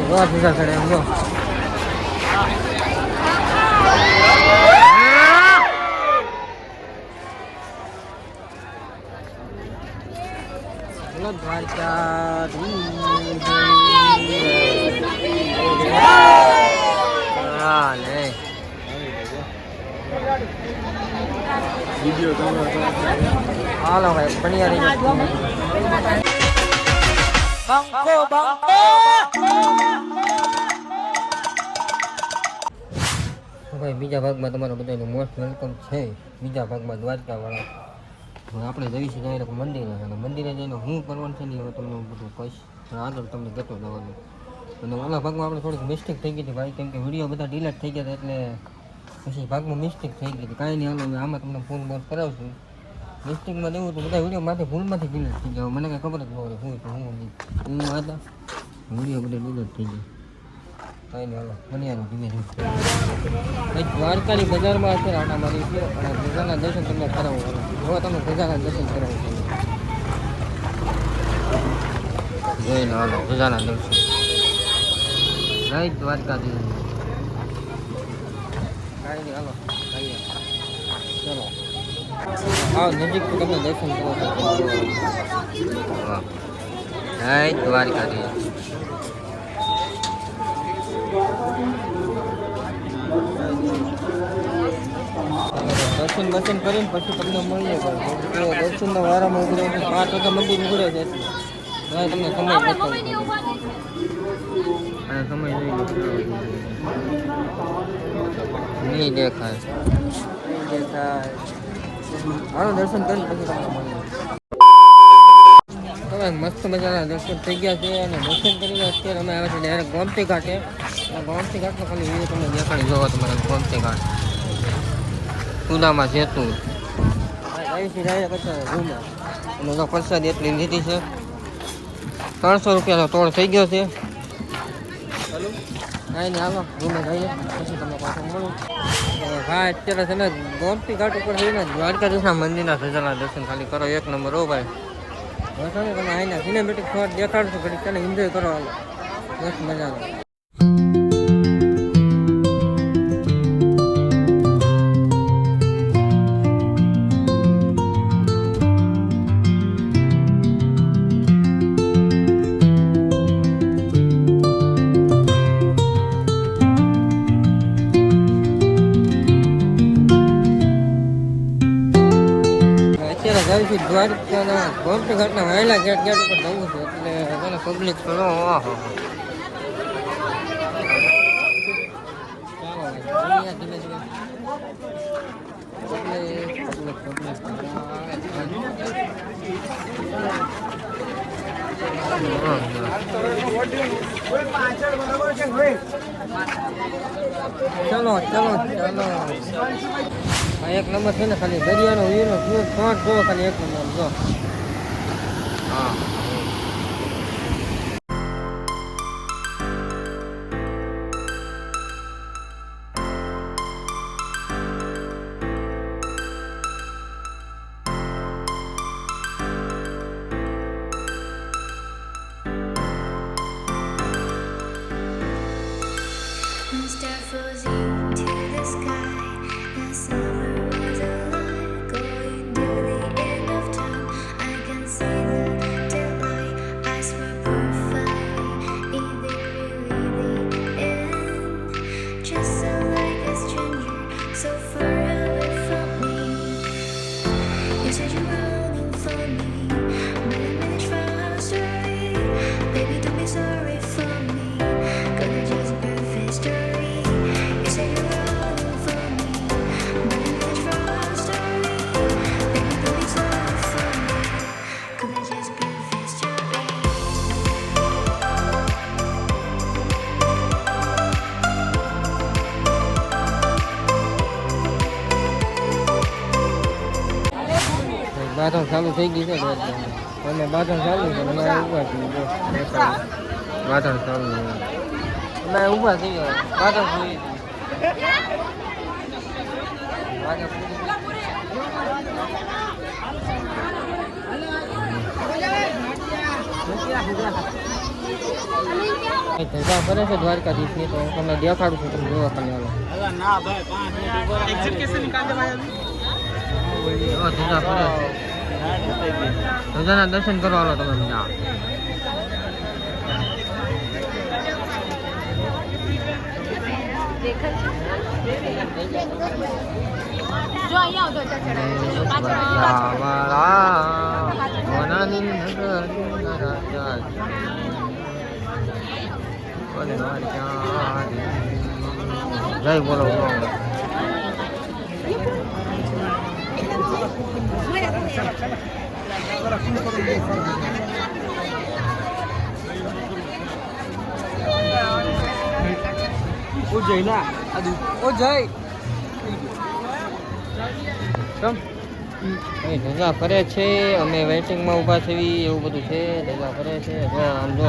बहुत सीधा खड़े हम लोग। हेलो द्वारका वीडियो हालो भाई बढ़िया रही बंको बंको भाई बीजा भागમાં તમારું બધાનું મોસ્ટ વેલકમ છે। બીજા ભાગમાં દ્વારકાવાળા આપણે જઈશું ડાયરેક્ટ મંદિરે અને મંદિરે જઈને હું કરવાનું છે ને હવે તમને બધું કહીશ પણ આગળ તમને કહેતો જવાનું। અને ઓલા ભાગમાં આપણે થોડીક મિસ્ટેક થઈ ગઈ હતી ભાઈ, કેમ કે વિડીયો બધા ડિલીટ થઈ ગયા હતા એટલે પછી ભાગમાં મિસ્ટેક થઈ ગઈ હતી। કાંઈ નહીં, હાલો આમાં તમને ફોન બોલ કરાવશું। મિસ્ટેકમાં દેવું તો બધા વિડીયો માથે ભૂલમાંથી ડિલીટ થઈ ગયા, મને કાંઈ ખબર જ ન પડે શું હતું હું હતા વિડીયો બધા ડિલીટ થઈ ગયા। કાંઈ નહીં, હાલો બન્યાનું ધીમે ધીમે ભાઈ દ્વારકાની બજારમાં અત્યારે આટા મારી છે અને ભગવાનના દર્શન તમને કરાવવું પડે। જો તમે ભગવાનના દર્શન કરાવવું પડે જોઈ લો, હાલો ભગવાનના દર્શન જય દ્વારકાધીશ। કાંઈ નહીં, હાલો ચલો આવો નજીકથી તમે દર્શન કરો છો। જય દ્વારકાધીશ। દર્શન દર્શન કરીને પછી તમને મળીએ દર્શનના વારામાં ઉભરે 5 વાગે મંદિર ઉઘડે છે એટલે તમને સમય બતાવું અને સમય નહીં દેખાય હાલો દર્શન કરીને પછી તમને મળીએ। હવે મસ્ત મજાના દર્શન થઈ ગયા છે અને દર્શન કરીને અત્યારે અમે આવ્યા છીએ ડાયરેક્ટ ગોમતી ઘાટે। ગોમતી ઘાટનો ખાલી વ્યૂ તમને દેખાડી જોવો તમારે ગોમતી ઘાટ સુદામા સેતુ અહીંથી ડાયરેક્ટ રૂમમાં અને તો પ્રસાદી એટલી લીધી છે 300 રૂપિયાનો તોડ થઈ ગયો છે। કાંઈ નહીં, હાલો રૂમે જઈએ પછી તમને પાછું મળું। હા અત્યારે છે ને ગોમતી ઘાટ ઉપર જઈને દ્વારકાધીશના મંદિરના સજાના દર્શન ખાલી કરો, એક નંબર હો ભાઈ। બસ ને તમે અહીંના સિનેમેટિક શોટ દેખાડશો ઘડી ચાલે એન્જોય કરો, હાલો બસ મજાનો। દ્વારકાના ગોમતી ઘાટના વહેલા ગેટ ઉપર જવું છે એટલે મને પબ્લિક કરો ધીમે ધીમે ચલો ચલો ચલો એક નંબર છે ને ખાલી દરિયાનો વ્યૂનો શોટ જો ખાલી એક નંબર જો હા। બાથણ ચાલુ થઈ ગઈ છે અને બાથણ ચાલુ છે અમે ઊભા છીએ બાથણ ચાલુ અમે ઊભા થઈ ગયા બાથણ જોઈ ધજા કરે છે દ્વારકાધીશની, તો હું તમને દેખાડું છું, તમે જોવા કરી હાલો. ધજા કરે ધજાના દર્શન કરવા હાલો તમે બધા. જો અહીંયા આવતો જય બોલો ધજા કરે છે, અમે વેઇટિંગમાં ઊભા છે એવું બધું છે. ધજા કરે છે, જો આમ જો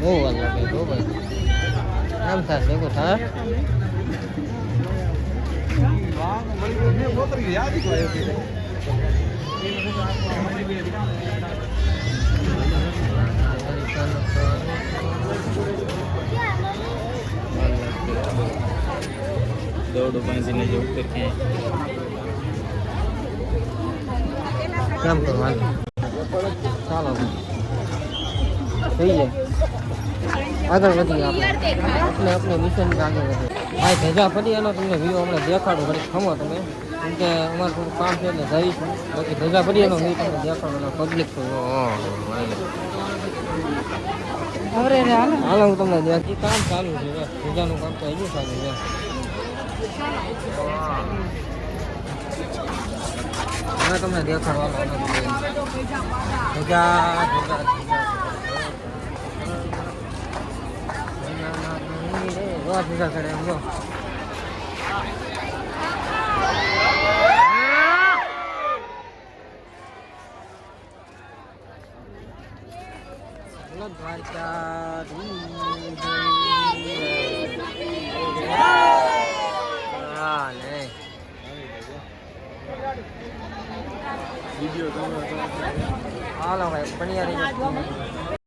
બહુ વાર લાગે, બહુ ભાઈ આમ થાય ભેગું થાય. दौड़ो पानी ने जो करके કેમ કરવાનું ચાલો થઈ જાય આગળ વધી આપણે આપણે મિશન આગળ વધે. ભાઈ ધજા ફરી એનો તમને વ્યૂ હમણાં દેખાડું, ઘડી ખમો તમે, કેમ કે અમારે થોડું કામ છે એટલે જઈશું. બાકી ધજા ફરી એનો વ્યૂ તમને દેખાડો. પબ્લિક તો હાલો હું તમને દેખી કામ ચાલુ છે, ધજાનું કામ તો હજુ ચાલુ છે. હવે તમને દેખાડવાનું ધજા ધજા ચડે એમ જો. હાલો ભાઈ બની